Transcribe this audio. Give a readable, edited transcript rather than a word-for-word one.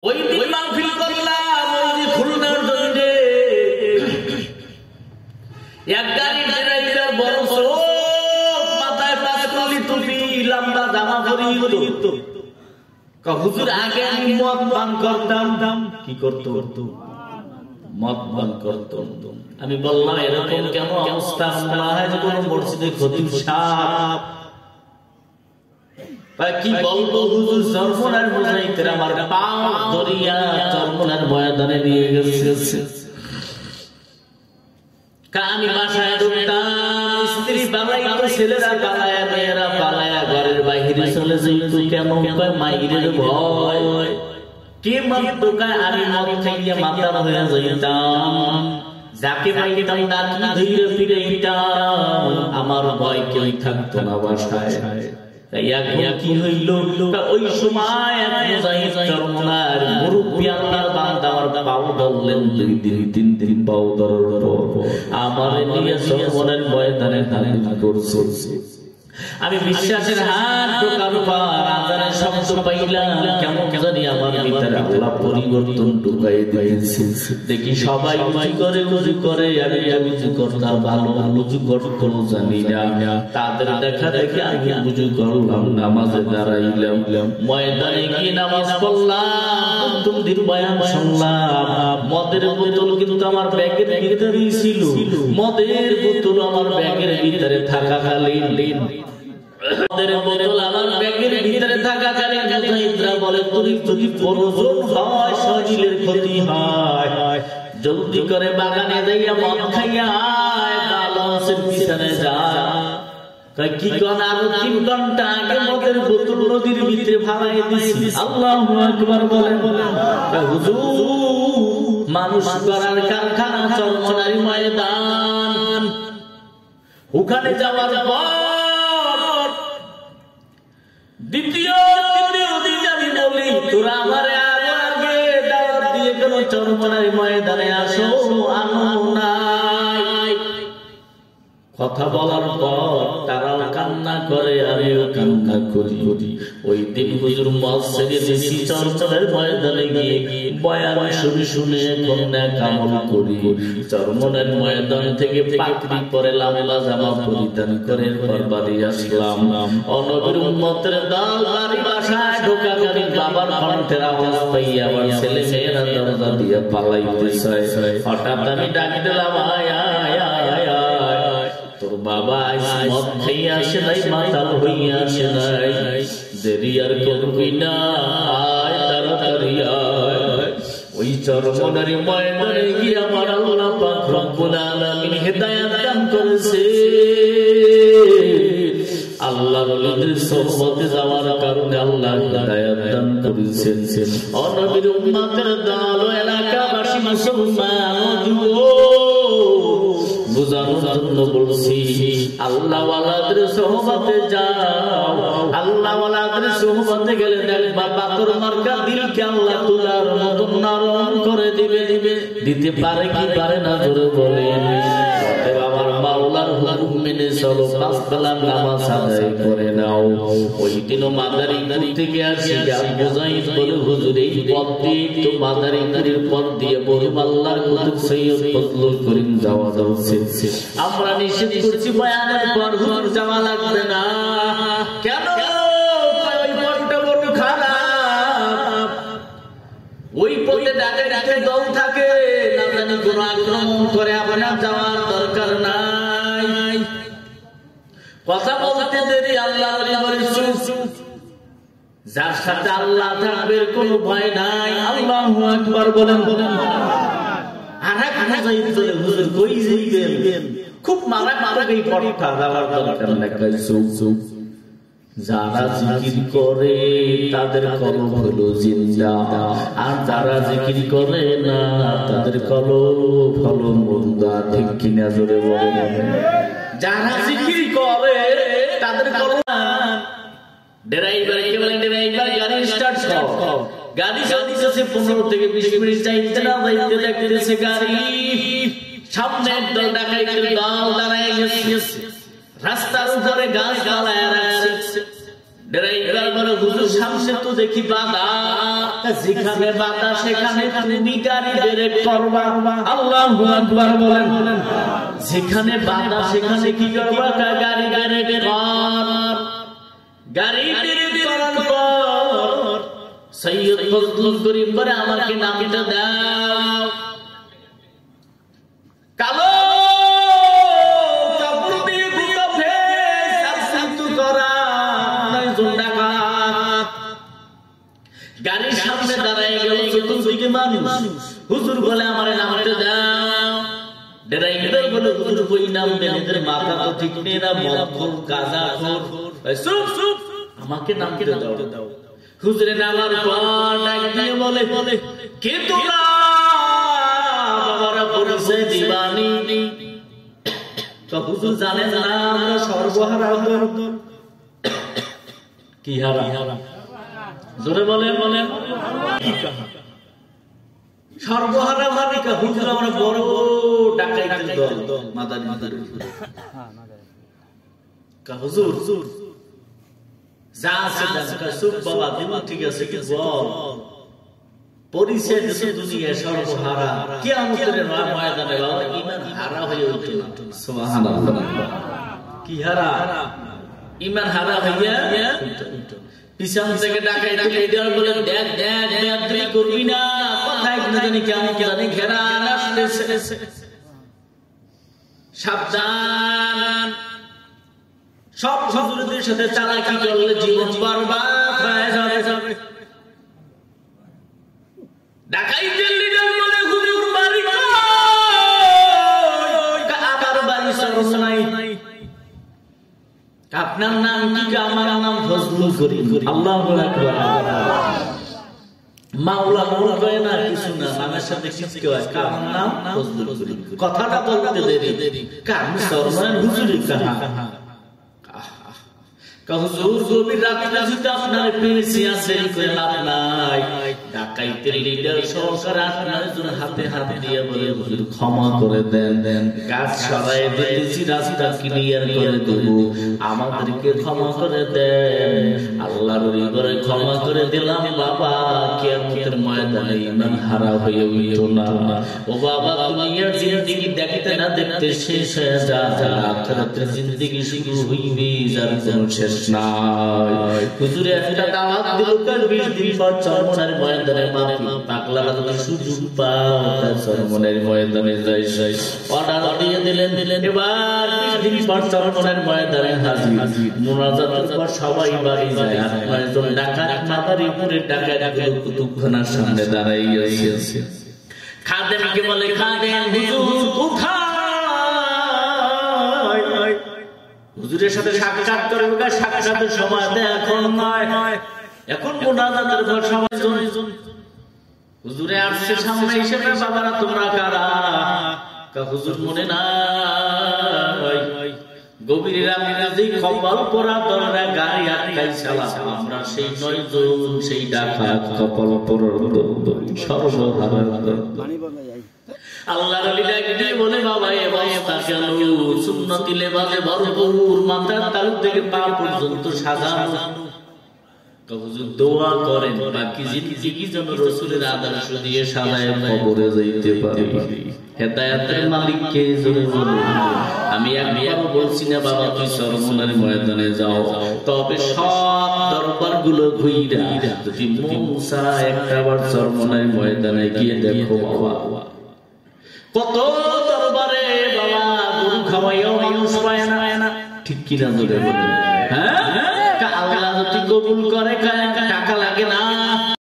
ওই দিন মাহফিল করলাম ওই যে খুলনার জমিনে এক গাড়ি ড্রাইভার বড় চোখ মাথায় পাঁচকলি টুপি লম্বা জামা পরিহিত হুজুর আগে আমি মদ পান করতাম কি করতো মদ পান করতাম আমি বললাম এরকম কেন অবস্থা মনে হয় যে কোনো মসজিদে খতিব সাহেব কি বলবো হুজুর চরমনার মুজাহিদের আমার পাও ধরিয়া চরমনার ময়দানে নিয়ে গেছে আমি বাসায় ঢুকতাম স্ত্রী পালাইতো ছেলেরা পালায়া মেয়েরা পালায়া ঘরের বাইরে চলে যেত কেন মাইরের ভয় কে মদ ঢোকায় আমি মদ খাইয়া মাতাল হয়ে যাইতাম যাকে পাইতাম নাকি ধীরে ফিরে দিতাম আমার ভয় কেউ থাকতো না বাসায় কি হইল ওই সময় চরমনার মুরব্বী আল্লাহর বান্দা আমার পাও ধরলেন 2 দিন 3 দিন পাও ধরার পর আমার নিয়ে চরমনার ময়দানে দাঁড়িয়ে করছে আমি বিশ্বাসের হাত ঢোকার পর আজানের শব্দ পাইলাম কেমন জানি আমার ভিতরে আল্লাহ পরিবর্তন ঢুকাই দিয়েছে দেখি সবাই উজু করে আমি উজু করতাম ভালো উজু করতে জানি না তাদের দেখা দেখে আমি উজু করলাম নামাজে দাঁড়াইলাম ময়দানে গিয়ে নামাজ পড়লাম প্রথম বয়ান শুনলাম মদের বোতল কিন্তু আমার ব্যাগের ভিতরেই ছিল মদের বোতল আমার ব্যাগের ভিতরে থাকাকালীন মদের বোতল আমার ব্যাগের ভিতরে থাকাকালীন মুজাহিদরা বলে তুই যদি প্রয়োজন হয় শরীরের ক্ষতি হয় জলদি করে বাগানে যাইয়া মদ খাইয়া আয় বালসের পিছনে যা কি কোন আরো 3 ঘন্টা আগে মদের বোতল নদীর ভিতরে ভালাই দিছি আল্লাহু আকবার বলেন হুজুর মানুষ করার কারখানা চরমনার ময়দান ওখানে যাওয়ার পর দ্বিতীয় দিন আমি বলি তোরা আমারে আগে দাওয়াত দিয়ে কেন চরমনার ময়দানে আসো আনো নাই কথা বলার পর তারাও কান্না করে আমিও কান্না করি ওই দিন হুজুর মসজিদে দিছি চরমনার ময়দানে গিয়ে বয়ান শুনে কন্যা কামল করি চরমনার ময়দান থেকে পাগড়ি পরে লামলা জামা পরিধান করে এরপর বাড়ি আসলাম নবীর উম্মতের দল বাড়ি বাসায় ঢোকাকালীন বাবার কণ্ঠের আওয়াজ পাইয়া আমার ছেলে মেয়েরা দরজা দিয়ে পালাইতেছে হঠাৎ আমি ডাক দিলাম আয় তোর বাবা মদ খাইয়া আসে নাই মাতাল হইয়া আসে নাই দেরি আর করবি না আয় তাড়াতাড়ি আয় ওই চরমনার ময়দানে গিয়ে আমার আল্লাহ পাক রব্বুল আলামিন হেদায়েত দান করেছে আল্লাহর ওলিদের সোহবতে যাওয়ার কারণে আল্লাহ হেদায়েত দান করেছেন নবীর উম্মতের দল এলাকাবাসী মুসলমান বুঝানোর জন্য বলছি আল্লাহ ওয়ালাদের সোহবতে যাও আল্লাহ ওয়ালাদের সোহবতে গেলে দেখবা পাথর মার্কা দিলকে আল্লাহ তুলার মতন নরম করে দিতে পারে কি পারে না জোরে বলেন আমার মাওলার হুকুম মেনে চলো 5 বেলা নামাজ আদায় করে নাও ওই দিনও মাদারীপুর থেকে আসি মুজাহিদ বলে হুজুর এই পথ দিয়ে তো মাদারীপুরের পথ দিয়ে বলে আল্লাহর কুতুব সৈয়দ ফজলুল করিম যাওয়া যাচ্ছে আমরা নিষেধ করছি বয়ানের পর হুজুর যাওয়া লাগবে না কেন ওই পথটা বড় খারাপ ওই পথে ডাকাতের দল থাকে না জানি কোন আক্রমণ করে আপনার যাওয়ার দরকার নাই কথা বলতে দেরি আল্লাহ যার সাথে আল্লাহ থাকবে কোনো ভয় নাই আল্লাহু আকবার বলেন আরেক মুজাহিদ বলে হুজুর কই যাইবেন খুব মারা এই পথটা যাওয়ার দরকার নাই যারা জিকির করে তাদের কলব হলো জিন্দা আর যারা জিকির করে না তাদের কলব হলো মুর্দা ঠিক কিনা জোরে বলেন যারা জিকির করে তাদের কলব ড্রাইভারকে বলেন ড্রাইভার গাড়ি স্টার্ট করো গাড়ি চলতেছে 15 থেকে 20 মিনিট যাইতে না যাইতে দেখতেছে গাড়ি সামনে একদল ডাকাইতের দল দাঁড়ায় গেছে রাস্তার উপরে গাছ গালায় রাখছে ড্রাইভার বলে হুজুর সামনে তো দেখি বাধা যেখানে বাধা সেখানে তুমি গাড়ি ব্রেক করবা। আল্লাহু আকবার বলেন। যেখানে বাধা সেখানে কি করবা? গাড়ি ব্রেক কর। গাড়ি ব্রেক করার পর সৈয়দ ফজলুল করিম করে আমাকে নামটা দাও। কালো কাপড় দিয়ে গোটা ফেস আবসিন্তু করা নয়জন ডাকাত গাড়ির সামনে দাঁড়ায় গেল। চতুর্দিকে মানুষ। হুজুর বলে আমার নামটা দাও। ড্রাইভার বলে হুজুর কই নাম দেন? এদের মাথা তো ঠিক নেই, না মদখোর গাঁজাখোর। চুপ চুপ, আমাকে নামটা দাও। হুজুরে নামার পর ডাক দিয়ে বলে কে তোরা? বাবারা পরিচয় দিবানি। তো হুজুর জানেন না আমরা সর্বহারা। কি হারা? জোরে বলেন। সর্বহারা মানে কি? হুজুর আমরা বড় ডাকাইতের দল মাদার হুজুর যা আছে চুপ বাবা দিন ঠিক আছে কি বল? পরিচয় দেশে দুনিয়া সর্বহারা। কিয়ামতের ময়দানে বাবা ঈমান হারা হয়ে উঠে। সুবহানাল্লাহ। কি হারা? ঈমান হারা হইয়া পিছন থেকে ডাকাইতে লিডার বলে দেখ দেখ বেয়াদবি করবি না। কথায় না জানি কেমন জানি ঘেরা আসতেছে। সাবধান। সব হুজুরদের সাথে চালাকি করলে জীবন বরবাদ হয়ে যাবে। ডাকাইতের লিডার বলে হুজুর বাড়ি কই? আমার বাড়ি সরস নাই। আপনার নাম কি? আমার নাম ফজলুল করিম। আল্লাহু আকবার। মাওলা মাওলা কয় না কিছু না, নামের সাথে শিখতে হয়। কার নাম? ফজলুল করিম। কথাটা বলতে দেরি। কার সরমান হুজুরি কাহা? হুজুর গভীর রাতে যদি আপনার পেয়েছি আছে করে লাভ নাই। ডাকাইতের লিডার সরকার আপনার জন্য হাতে হাত দিয়ে বলে হুজুর ক্ষমা করে দেন। গাছ সরাই দিয়েছি, রাস্তা ক্লিয়ার করে দেব, আমাদেরকে ক্ষমা করে দেন। আল্লাহর ঘরে ক্ষমা করে দিলাম বাবা। কিয়ামতের ময়দানে ঈমান হারা হয়ে উঠো না। ও বাবা দুনিয়ার জিন্দেগি দেখতে না দেখতে শেষ হয়ে যায়। আখিরাতের জিন্দেগি শুরু হইবে যার কোনো শেষ নাই। হুজুরে একটা দাওয়াত দিল কাল 20 দিন পর চরমনের ময়দানে পাগলারা যদি সুযোগ পাও চরমনের ময়দানে যাই। অর্ডার দিয়ে দিলেন। এবার 20 দিন পর চরমনের ময়দানে হাজির। মুনাজাতের পর সবাই বাড়ি যায়। আর 9 জন ডাকাত মাদারীপুরে ডাকাতগুলো কুতুবখানার সামনে দাঁড়াইয়াছে। খাদেমকে বলে খাদেম হুজুর কোথায়? হুজুরের সাথে সাক্ষাৎ করে সাক্ষাতের সময় এখন নয়, এখন মুনাজাতের পর সবাই হুজুরে আসছে সামনে হিসেবে। বাবারা তোমরা কারা? হুজুর মনে নাই গভীর রাতে কপাল পোড়া দররা গাড়ি আটকাইছিলাম আমরা, সেই 9 জন সেই ডাকাত কপাল পোড়া সর্বহারা। আল্লাহর ওলি ডাক দিয়ে বলে বাবা এ অবস্থা কেন? সুন্নতি লেবাসে ভরপুর, মাথার তালু থেকে পা পর্যন্ত সাজানো। হুজুর দোয়া করেন বাকি জিন্দেগি যেন রাসূলের আদর্শ দিয়ে সাজায় কবরে যাইতে পারি। হেদায়েতের মালিক কে? জোরে বলুন। আমি একবারও বলছি না বাবা তুই চরমনের ময়দানে যাও, তবে সব দরবারগুলো ঘুইরা যদি মুসা একবার চরমনের ময়দানে গিয়ে দেখো বাবা কত দরবারে বাবা গরু খাওয়াইও মানুষ পায় না। ঠিক কিনা জোরে বলুন। হ্যাঁ, আল্লাহ যদি কবুল করে